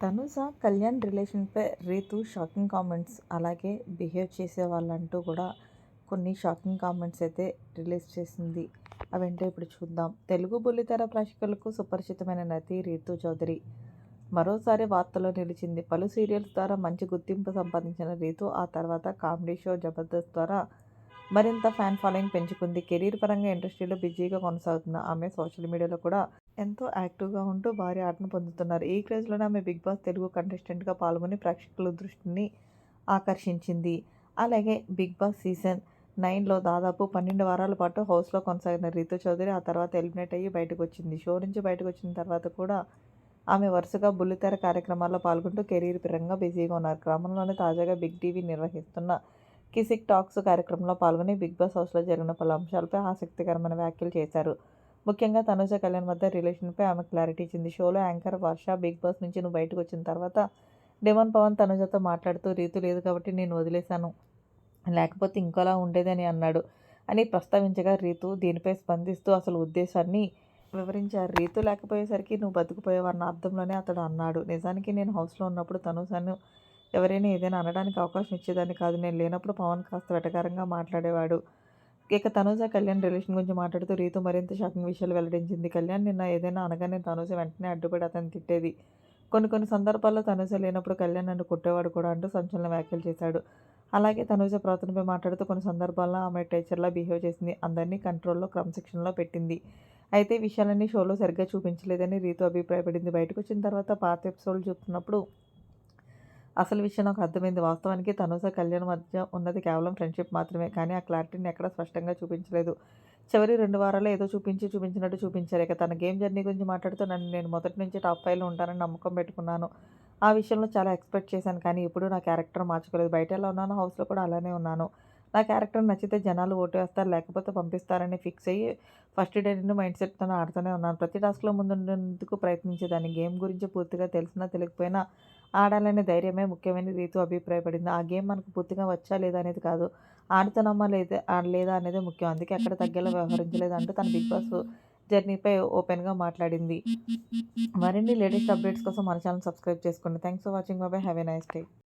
Tanuja, Kalyan రిలేషన్‌పై Ritu shocking comments అలాగే behave చేసేవాళ్ళంటూ కూడా కొన్ని షాకింగ్ కామెంట్స్ అయితే రిలీజ్ చేసింది. అవేంటో ఇప్పుడు చూద్దాం. తెలుగు బుల్లితెర ప్రేక్షకులకు సుపరిచితమైన నటి రీతు చౌదరి మరోసారి వార్తల్లో నిలిచింది. పలు సీరియల్స్ ద్వారా మంచి గుర్తింపు సంపాదించిన రీతు ఆ తర్వాత కామెడీ షో 'జబర్దస్త్' ద్వారా మరింత ఫ్యాన్ ఫాలోయింగ్ పెంచుకుంది. కెరీర్ పరంగా ఇండస్ట్రీలో బిజీగా కొనసాగుతున్న ఆమె సోషల్ మీడియాలో కూడా ఎంతో యాక్టివ్‌గా ఉంటూ భారీ ఆదరణ పొందుతున్నారు. ఈ క్రేజ్‌లోనే ఆమె 'బిగ్ బాస్' తెలుగు కంటెస్టెంట్‌గా పాల్గొని ప్రేక్షకుల దృష్టిని ఆకర్షించింది. అలాగే 'బిగ్ బాస్' సీజన్ 9లో దాదాపు 12 వారాల పాటు హౌస్‌లో కొనసాగిన రీతూ చౌదరి ఆ తర్వాత ఎలిమినేట్ అయ్యి బయటకొచ్చింది. షో నుంచి బయటకొచ్చిన తర్వాత కూడా ఆమె వరుసగా బుల్లితెర కార్యక్రమాల్లో పాల్గొంటూ కెరీర్ పరంగా బిజీగా ఉన్నారు. క్రమంలోనే తాజాగా బిగ్ టీవీ నిర్వహిస్తున్న 'కిసిక్ టాక్స్' కార్యక్రమంలో పాల్గొని 'బిగ్ బాస్' హౌస్‌లో జరిగిన పలు అంశాలపై ఆసక్తికరమైన వ్యాఖ్యలు చేశారు. ముఖ్యంగా తనుజ, కళ్యాణ్ మధ్య రిలేషన్‌పై ఆమె క్లారిటీ ఇచ్చింది. షోలో యాంకర్ వర్ష 'బిగ్ బాస్' నుంచి నువ్వు బయటకొచ్చిన తర్వాత డెమోన్ పవన్ తనుజతో మాట్లాడుతూ 'రీతూ లేదు కాబట్టి నేను వదిలేశాను. లేకపోతే ఇంకోలా ఉండేదని' అన్నాడు అని ప్రస్తావించగా రీతూ దీనిపై స్పందిస్తూ అసలు ఉద్దేశాన్ని వివరించారు. 'రీతూ లేకపోయేసరికి నువ్వు బతికిపోయావన్న అర్థంలోనే అతడు అన్నాడు. నిజానికి నేను హౌస్‌లో ఉన్నప్పుడు తనుజను ఎవరైనా ఏదైనా అనడానికి అవకాశం ఇచ్చేదాన్ని కాదు. నేను లేనప్పుడు పవన్ కాస్త వెటకారంగా మాట్లాడేవాడు. ఇక తనుజ, కళ్యాణ్ రిలేషన్ గురించి మాట్లాడుతూ రీతూ మరింత షాకింగ్ విషయాలు వెల్లడించింది. కళ్యాణ్ నిన్న ఏదైనా అనగానే తనుజ వెంటనే అడ్డుపడి అతన్ని తిట్టేది. కొన్ని కొన్ని సందర్భాల్లో తనుజ లేనప్పుడు కళ్యాణ్ నన్ను కొట్టేవాడు కూడా అంటూ సంచలన వ్యాఖ్యలు చేశాడు. అలాగే తనుజ ప్రవర్తనపై మాట్లాడుతూ కొన్ని సందర్భాల్లో ఆమె టీచర్‌లా బిహేవ్ చేసింది. అందరినీ కంట్రోల్‌లో, క్రమశిక్షణలో పెట్టింది. అయితే ఈ విషయాలన్నీ షోలో సరిగ్గా చూపించలేదని రీతూ అభిప్రాయపడింది. బయటకొచ్చిన తర్వాత పాత ఎపిసోడ్‌లు చూస్తున్నప్పుడు అసలు విషయం నాకు అర్థమైంది. వాస్తవానికి తనుజ, కళ్యాణ్ మధ్య ఉన్నది కేవలం ఫ్రెండ్‌షిప్ మాత్రమే. కానీ ఆ క్లారిటీని ఎక్కడా స్పష్టంగా చూపించలేదు. చివరి 2 వారాల్లో ఏదో చూపించినట్టు చూపించారు. ఇక తన గేమ్ జర్నీ గురించి మాట్లాడుతూ నేను మొదటి నుంచి టాప్ 5లో ఉంటానని నమ్మకం పెట్టుకున్నాను. ఆ విషయంలో చాలా ఎక్స్‌పెక్ట్ చేశాను. కానీ ఎప్పుడూ నా క్యారెక్టర్ మార్చుకోలేదు. బయట ఎలా ఉన్నానో హౌస్‌లో కూడా అలానే ఉన్నాను. నా క్యారెక్టర్ నచ్చితే జనాలు ఓటేస్తారు. లేకపోతే పంపిస్తారని ఫిక్స్ అయ్యి ఫస్ట్ డే నుండి మైండ్ సెట్‌తోనే ఆడుతూనే ఉన్నాను. ప్రతి టాస్క్‌లో ముందుండేందుకు ప్రయత్నించేదాన్ని. గేమ్ గురించి పూర్తిగా తెలిసినా తెలియకపోయినా ఆడాలనే ధైర్యమే ముఖ్యమని రీతూ అభిప్రాయపడింది. ఆ గేమ్ మనకు పూర్తిగా వచ్చా లేదా అనేది కాదు. ఆడుతున్నామా లేదా అనేదే ముఖ్యం. అందుకే ఎక్కడ తగ్గేలా వ్యవహరించలేదు అంటూ తన 'బిగ్ బాస్' జర్నీపై ఓపెన్‌గా మాట్లాడింది. మరిన్ని లేటెస్ట్ అప్డేట్స్ కోసం మన ఛానెల్ సబ్స్క్రైబ్ చేసుకోండి. Thanks for watching. By by. Have a nice day.